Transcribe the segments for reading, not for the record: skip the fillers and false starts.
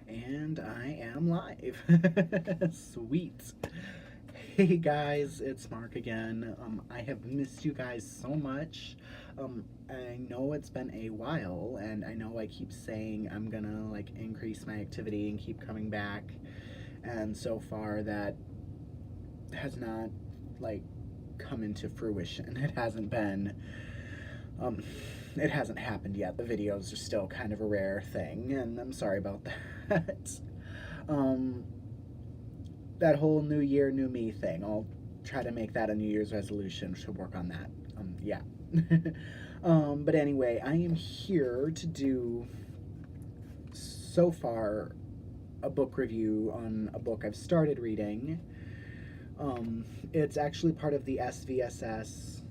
And I am live. Sweet. Hey guys, it's Mark again. I have missed you guys so much. I know it's been a while, and I know I keep saying I'm gonna increase my activity and keep coming back, and so far that has not like come into fruition. Um, it hasn't happened yet. The videos are still kind of a rare thing, and I'm sorry about that. um, that whole new year, new me thing. I'll try to make that a New Year's resolution to work on that. Yeah. But anyway, I am here to do so far a book review on a book I've started reading. It's actually part of the SVSS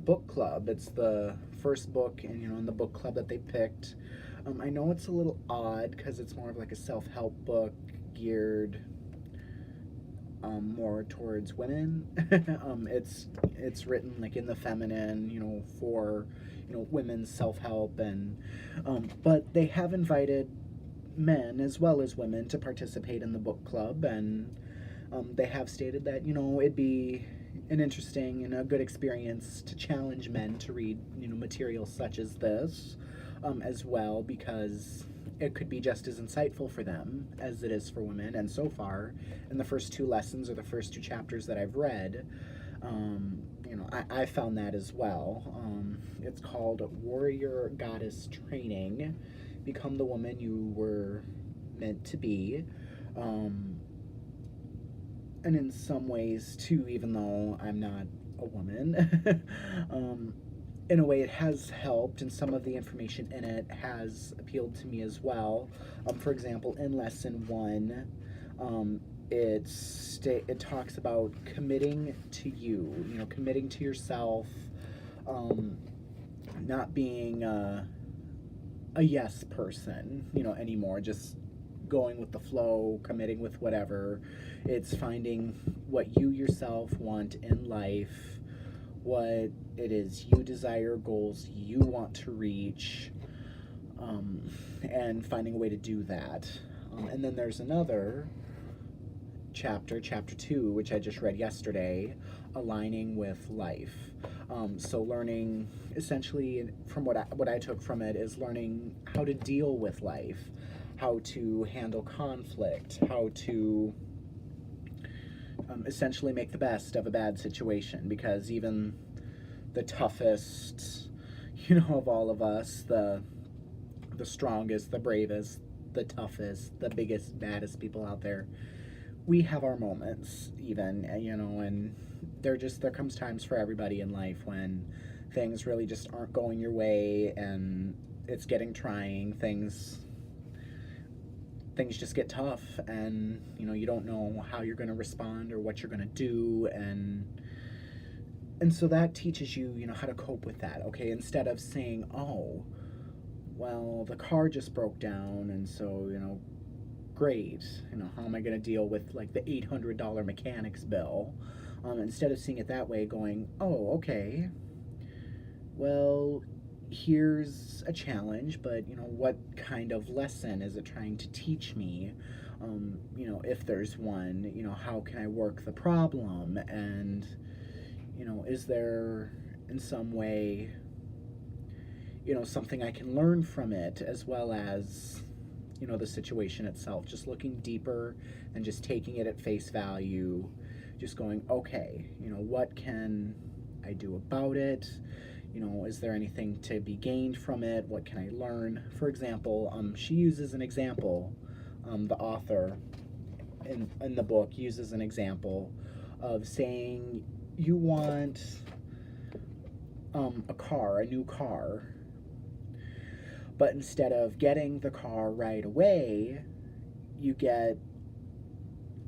book club. It's the first book in the book club that they picked. I know it's a little odd because it's more of like a self-help book geared more towards women. It's written like in the feminine, for women's self-help, and but they have invited men as well as women to participate in the book club, and they have stated that it'd be an interesting and a good experience to challenge men to read material such as this, as well, because it could be just as insightful for them as it is for women. And so far, in the first two lessons or the first two chapters that I've read, I found that as well. It's called Warrior Goddess Training: Become the Woman You Were Meant to Be. And in some ways, too, even though I'm not a woman, in a way it has helped, and some of the information in it has appealed to me as well. For example, in lesson one, it talks about committing to you, committing to yourself, not being a yes person, anymore, just going with the flow, committing with whatever. It's finding what you yourself want in life, what it is you desire, goals you want to reach, and finding a way to do that. And then there's another chapter 2, which I just read yesterday, aligning with life. So learning, essentially, from what I took from it, is learning how to deal with life, how to handle conflict, how to essentially make the best of a bad situation, because even the toughest, of all of us, the strongest, the bravest, the toughest, the biggest, baddest people out there, we have our moments, even, and there comes times for everybody in life when things really just aren't going your way, and it's getting trying. Things just get tough, and you don't know how you're going to respond or what you're going to do, and so that teaches you how to cope with that. Okay, instead of saying, oh, well, the car just broke down, and so great, how am I going to deal with like the $800 mechanics bill? Instead of seeing it that way, going, oh, okay, well, here's a challenge, but what kind of lesson is it trying to teach me? If there's one, how can I work the problem? And is there in some way something I can learn from it, as well as the situation itself? Just looking deeper and just taking it at face value, just going, okay, what can I do about it? Is there anything to be gained from it? What can I learn? For example, she uses an example, the author in the book uses an example of saying you want a new car, but instead of getting the car right away, you get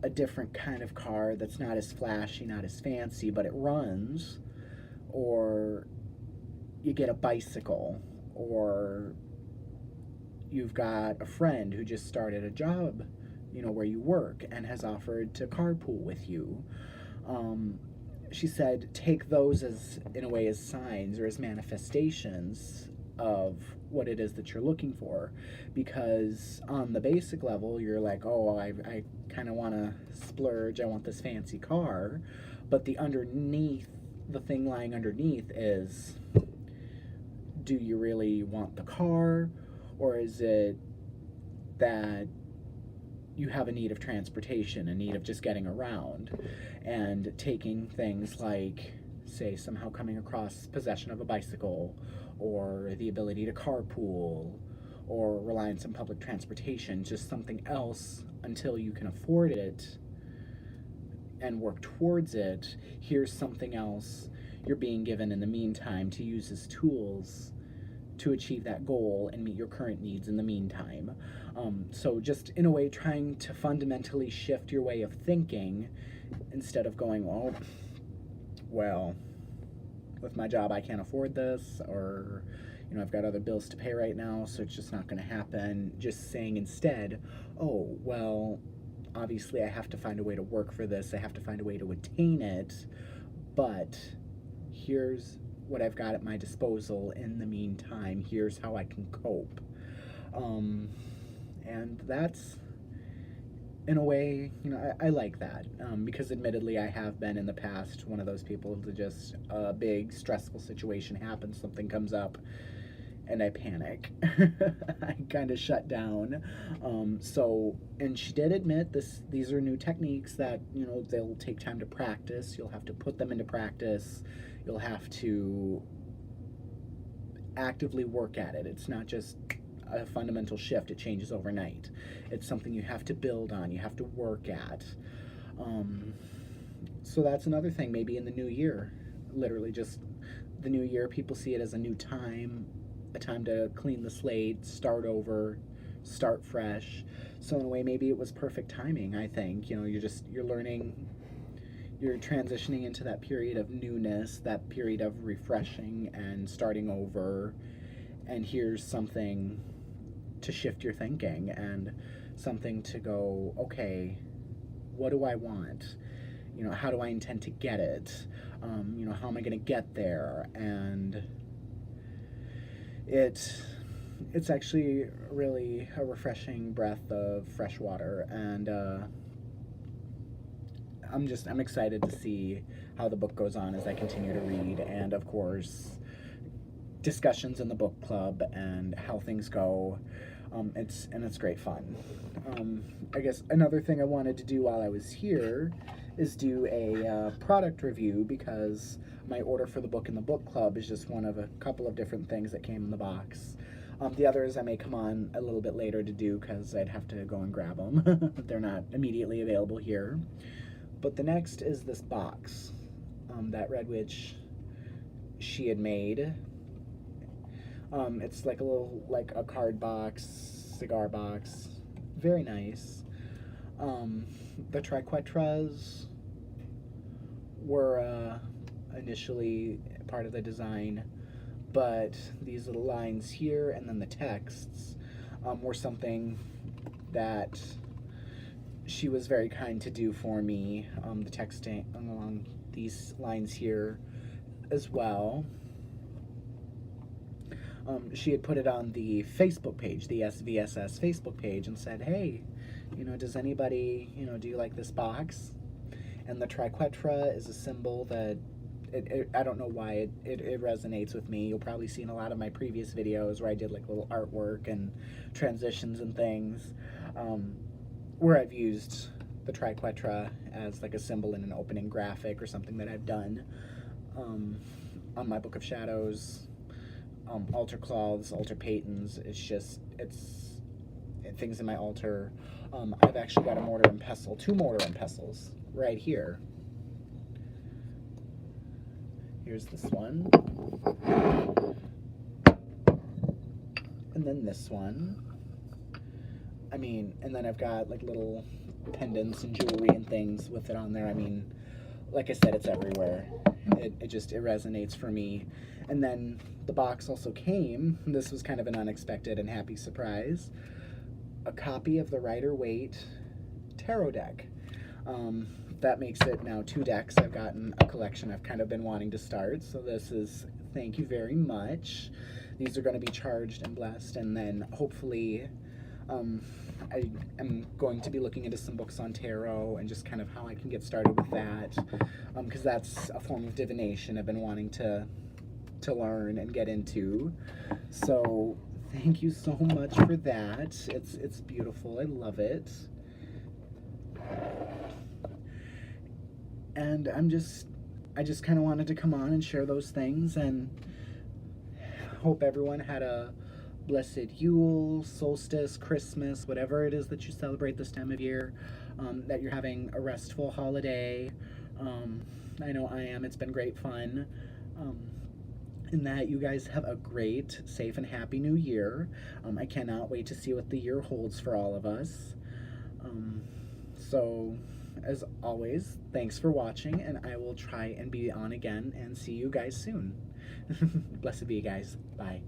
a different kind of car that's not as flashy, not as fancy, but it runs. Or you get a bicycle, or you've got a friend who just started a job, where you work, and has offered to carpool with you. She said, take those as, in a way, as signs or as manifestations of what it is that you're looking for, because on the basic level you're like, oh, I kind of want to splurge, I want this fancy car, but the thing lying underneath is, do you really want the car, or is it that you have a need of transportation, a need of just getting around, and taking things like, say, somehow coming across possession of a bicycle, or the ability to carpool, or reliance on public transportation, just something else until you can afford it and work towards it. Here's something else you're being given in the meantime to use as tools to achieve that goal and meet your current needs in the meantime. So, just in a way, trying to fundamentally shift your way of thinking instead of going, oh, well, with my job, I can't afford this, or, I've got other bills to pay right now, so it's just not going to happen. Just saying instead, oh, well, obviously I have to find a way to work for this, I have to find a way to attain it, but here's what I've got at my disposal in the meantime. Here's how I can cope. And that's, in a way, I like that, because admittedly I have been in the past one of those people who just, a big stressful situation happens, something comes up, and I panic. I kind of shut down. And she did admit these are new techniques that, they'll take time to practice. You'll have to put them into practice. You'll have to actively work at it. It's not just a fundamental shift, it changes overnight. It's something you have to build on, you have to work at. So that's another thing, maybe in the new year, literally just the new year, people see it as a new time, a time to clean the slate, start over, start fresh. So in a way, maybe it was perfect timing, I think. You're learning, you're transitioning into that period of newness, that period of refreshing and starting over. And here's something to shift your thinking, and something to go, okay, what do I want? How do I intend to get it? How am I going to get there? And it's actually really a refreshing breath of fresh water, and I'm excited to see how the book goes on as I continue to read, and of course discussions in the book club and how things go. It's great fun. I guess another thing I wanted to do while I was here is do a product review, because my order for the book in the book club is just one of a couple of different things that came in the box. The others I may come on a little bit later to do, because I'd have to go and grab them. They're not immediately available here. But the next is this box that Red Witch, she had made. It's like a card box, cigar box, very nice. The triquetras were initially part of the design, but these little lines here and then the texts were something that she was very kind to do for me. The texting along these lines here as well. She had put it on the Facebook page, the SVSS Facebook page, and said, hey, does anybody, do you like this box? And the triquetra is a symbol that, I don't know why it resonates with me. You'll probably see in a lot of my previous videos where I did like little artwork and transitions and things, where I've used the triquetra as like a symbol in an opening graphic or something that I've done on my Book of Shadows, altar cloths, altar patens. It's things in my altar. I've actually got a mortar and pestle, 2 mortar and pestles right here. Here's this one. And then this one. And then I've got like little pendants and jewelry and things with it on there. Like I said, it's everywhere. It resonates for me. And then the box also came, this was kind of an unexpected and happy surprise, a copy of the Rider-Waite tarot deck. That makes it now 2 decks. I've gotten a collection I've kind of been wanting to start, so this is, thank you very much. these are going to be charged and blessed, and then hopefully um, I am going to be looking into some books on tarot and just kind of how I can get started with that, because that's a form of divination I've been wanting to learn and get into. So thank you so much for that. It's beautiful. I love it. And I just kind of wanted to come on and share those things, and hope everyone had a blessed Yule, solstice, Christmas, whatever it is that you celebrate this time of year, that you're having a restful holiday. I know I am. It's been great fun. Um, and that you guys have a great, safe, and happy new year. I cannot wait to see what the year holds for all of us. So, as always, thanks for watching, and I will try and be on again and see you guys soon. Blessed be, guys. Bye.